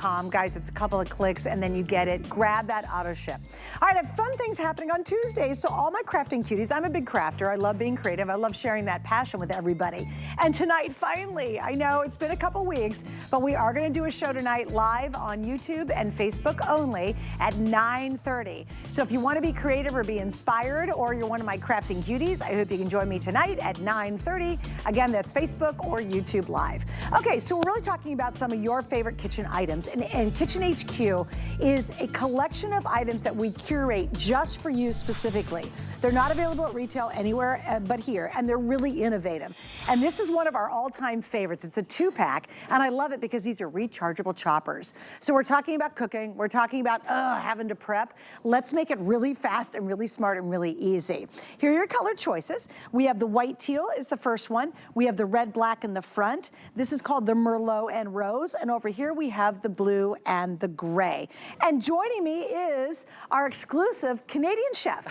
StayConnected.com. Guys, it's a couple of clicks and then you get it. Grab that auto ship. All right, I have fun things happening on Tuesdays. So all my crafting cuties, I'm a big crafter. I love being creative. I love sharing that passion with everybody. And tonight, finally, I know it's been a couple weeks, but we are going to do a show tonight live on YouTube and Facebook only at 9:30. So if you want to be creative or be inspired, or you're one of my crafting cuties, I hope you can join me tonight at 9:30. Again, that's Facebook or YouTube Live. Okay, so we're really talking about some of your favorite kitchen items. And Kitchen HQ is a collection of items that we curate just for you specifically. They're not available at retail anywhere but here, and they're really innovative. And this is one of our all-time favorites. It's a 2-pack, and I love it because these are rechargeable choppers. So we're talking about cooking. We're talking about having to prep. Let's make it really fast and really smart and really easy. Here are your color choices. We have the white teal is the first one. We have the red black in the front. This is called the Merlot and Rose. And over here we have the blue and the gray. And joining me is our exclusive Canadian chef.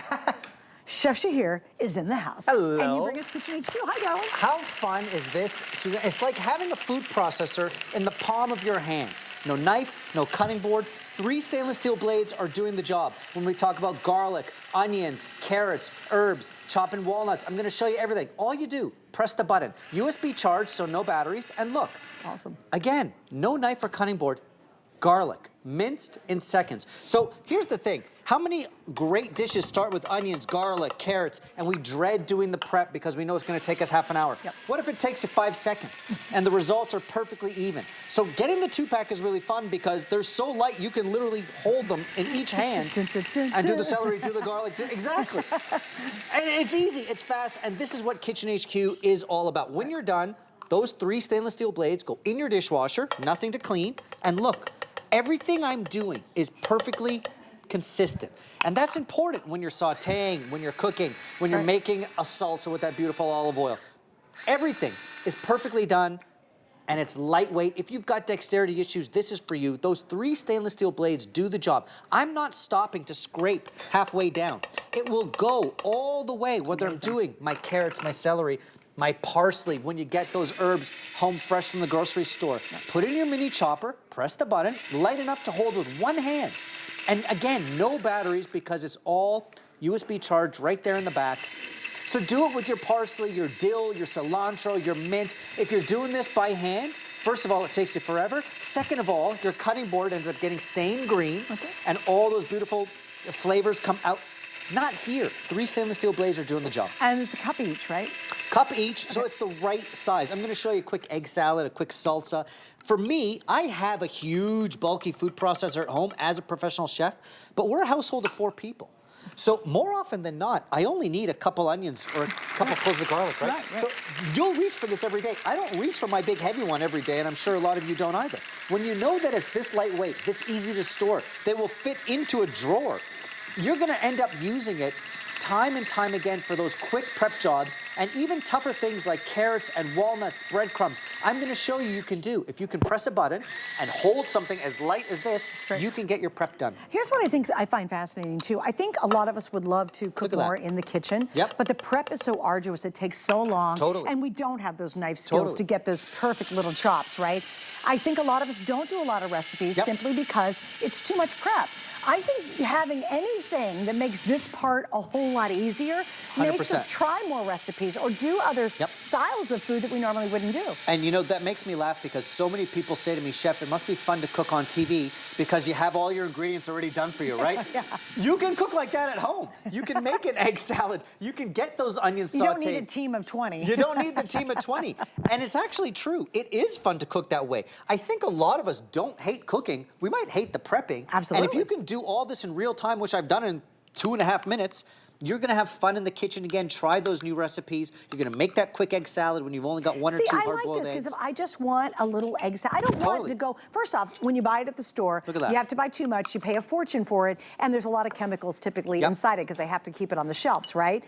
Chef Shahir is in the house. Hello. And you bring us Kitchen HQ. Hi, darling. How fun is this? It's like having a food processor in the palm of your hands. No knife, no cutting board. 3 stainless steel blades are doing the job. When we talk about garlic, onions, carrots, herbs, chopping walnuts, I'm gonna show you everything. All you do, press the button. USB charged, so no batteries, and look. Awesome. Again, no knife or cutting board. Garlic, minced in seconds. So here's the thing. How many great dishes start with onions, garlic, carrots, and we dread doing the prep because we know it's gonna take us half an hour? Yep. What if it takes you 5 seconds and the results are perfectly even? So getting the 2-pack is really fun because they're so light you can literally hold them in each hand and do the celery, do the garlic, exactly. And it's easy, it's fast, and this is what Kitchen HQ is all about. When you're done, those 3 stainless steel blades go in your dishwasher, nothing to clean, and look, everything I'm doing is perfectly consistent. And that's important when you're sauteing, when you're cooking, when you're making a salsa with that beautiful olive oil. Everything is perfectly done and it's lightweight. If you've got dexterity issues, this is for you. Those 3 stainless steel blades do the job. I'm not stopping to scrape halfway down. It will go all the way, whether I'm doing my carrots, my celery, my parsley, when you get those herbs home fresh from the grocery store. Put it in your mini chopper, press the button, light enough to hold with one hand. And again, no batteries because it's all USB charged right there in the back. So do it with your parsley, your dill, your cilantro, your mint. If you're doing this by hand, first of all, it takes you forever. Second of all, your cutting board ends up getting stained green, and all those beautiful flavors come out. Not here. 3 stainless steel blades are doing the job. And it's a cup each, right? Cup each, so it's the right size. I'm gonna show you a quick egg salad, a quick salsa. For me, I have a huge bulky food processor at home as a professional chef, but we're a household of 4 people. So more often than not, I only need a couple onions or a couple cloves of garlic, right? So you'll reach for this every day. I don't reach for my big heavy one every day, and I'm sure a lot of you don't either. When you know that it's this lightweight, this easy to store, they will fit into a drawer, you're gonna end up using it time and time again for those quick prep jobs and even tougher things like carrots and walnuts, breadcrumbs. I'm gonna show you can do. If you can press a button and hold something as light as this, you can get your prep done. Here's what I find fascinating too. I think a lot of us would love to cook more in the kitchen, but the prep is so arduous, it takes so long, and we don't have those knife skills to get those perfect little chops, right? I think a lot of us don't do a lot of recipes simply because it's too much prep. I think having anything that makes this part a whole lot easier 100%. Makes us try more recipes or do other styles of food that we normally wouldn't do. And you know, that makes me laugh because so many people say to me, Chef, it must be fun to cook on TV because you have all your ingredients already done for you, right? You can cook like that at home. You can make an egg salad. You can get those onions sauteed. You don't need a team of 20. You don't need the team of 20. And it's actually true. It is fun to cook that way. I think a lot of us don't hate cooking. We might hate the prepping. Absolutely. And if you can do all this in real time, which I've done in 2.5 minutes, you're gonna have fun in the kitchen again. Try those new recipes. You're gonna make that quick egg salad when you've only got 1 or 2 hard-boiled eggs. I like this because if I just want a little egg salad, I don't want to go, first off, when you buy it at the store, you have to buy too much, you pay a fortune for it, and there's a lot of chemicals typically inside it because they have to keep it on the shelves, right?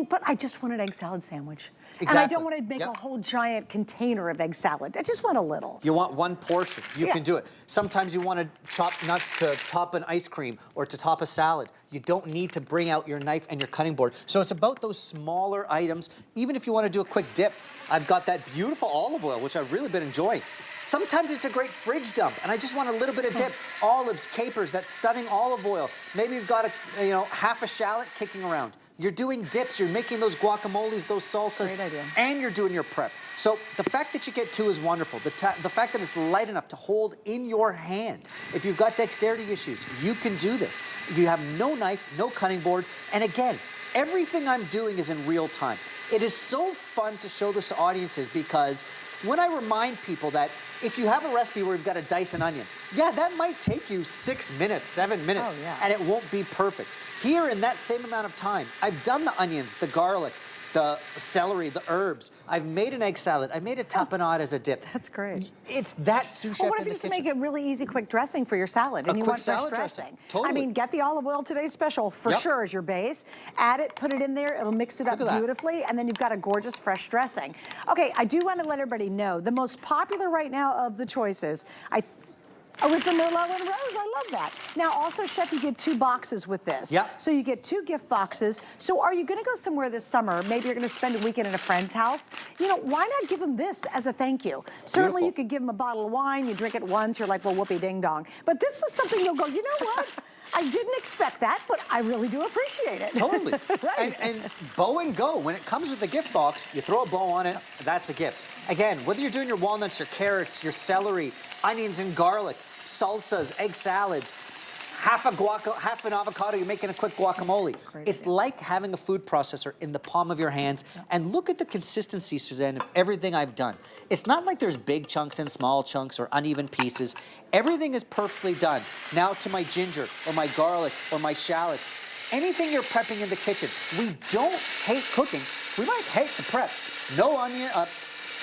But I just want an egg salad sandwich. And I Exactly. don't want to make a whole giant container of egg salad. I just want a little. You want one portion, you can do it. Sometimes you want to chop nuts to top an ice cream or to top a salad. You don't need to bring out your knife and your cutting board. So it's about those smaller items. Even if you want to do a quick dip, I've got that beautiful olive oil, which I've really been enjoying. Sometimes it's a great fridge dump, and I just want a little bit of dip. Olives, capers, that stunning olive oil. Maybe you've got half a shallot kicking around. You're doing dips, you're making those guacamoles, those salsas, Great idea. and you're doing your prep. So the fact that you get two is wonderful. The fact that it's light enough to hold in your hand. If you've got dexterity issues, you can do this. You have no knife, no cutting board, and again, everything I'm doing is in real time. It is so fun to show this to audiences because when I remind people that if you have a recipe where you've got to dice an onion, yeah, that might take you 6 minutes, 7 minutes, and it won't be perfect. Here, in that same amount of time, I've done the onions, the garlic, the celery, the herbs. I've made an egg salad. I made a tapenade as a dip. That's great. It's that sous chef Well, what in if you the just kitchen. make a really easy, quick dressing for your salad and you quick want fresh salad dressing? dressing. Totally. I mean, get the olive oil today's special for sure as your base. Add it, put it in there. It'll mix it up beautifully, and then you've got a gorgeous fresh dressing. Okay, I do want to let everybody know the most popular right now of the choices, with the Merlot and Rose, I love that. Now, also, Chef, you get 2 boxes with this. Yeah. So you get 2 gift boxes. So are you gonna go somewhere this summer? Maybe you're gonna spend a weekend at a friend's house. You know, why not give them this as a thank you? Certainly you could give them a bottle of wine, you drink it once, you're like, well, whoopee ding dong. But this is something you'll go, you know what? I didn't expect that, but I really do appreciate it. Totally. Right. And bow and go. When it comes with the gift box, you throw a bow on it, that's a gift. Again, whether you're doing your walnuts, your carrots, your celery, onions and garlic, salsas, egg salads, half an avocado, you're making a quick guacamole. It's like having a food processor in the palm of your hands. And look at the consistency, Suzanne, of everything I've done. It's not like there's big chunks and small chunks or uneven pieces. Everything is perfectly done. Now to my ginger or my garlic or my shallots. Anything you're prepping in the kitchen. We don't hate cooking. We might hate the prep. No onion,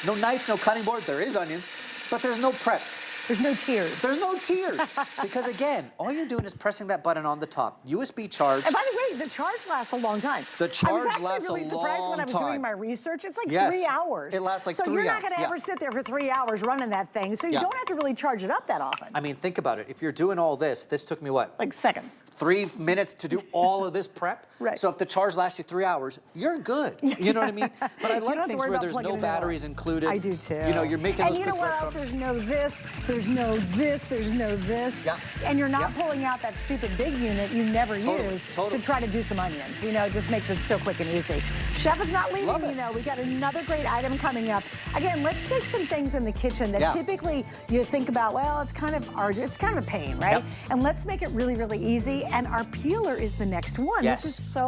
no knife, no cutting board. There is onions, but there's no prep. There's no tears. There's no tears. Because again, all you're doing is pressing that button on the top. USB charge. And by the way, the charge lasts a long time. The charge lasts a long time. I was actually really surprised when I was doing my research. It's like 3 hours. It lasts like 3 hours. So you're not gonna ever sit there for 3 hours running that thing. So you don't have to really charge it up that often. I mean, think about it. If you're doing all this took me what? Like seconds. 3 minutes to do all of this prep. Right. So if the charge lasts you 3 hours, you're good. You know what I mean? But I like things where there's no batteries included. I do too. You know, you're making those good good breadcrumbs. And you know what else? There's no this, there's no this, there's no this. Yeah. And you're not pulling out that stupid big unit you never use to try to do some onions. You know, it just makes it so quick and easy. Chef is not leaving me though. We got another great item coming up. Again, let's take some things in the kitchen that typically you think about, well, it's kind of arduous, it's kind of a pain, right? And let's make it really, really easy. And our peeler is the next one. This is so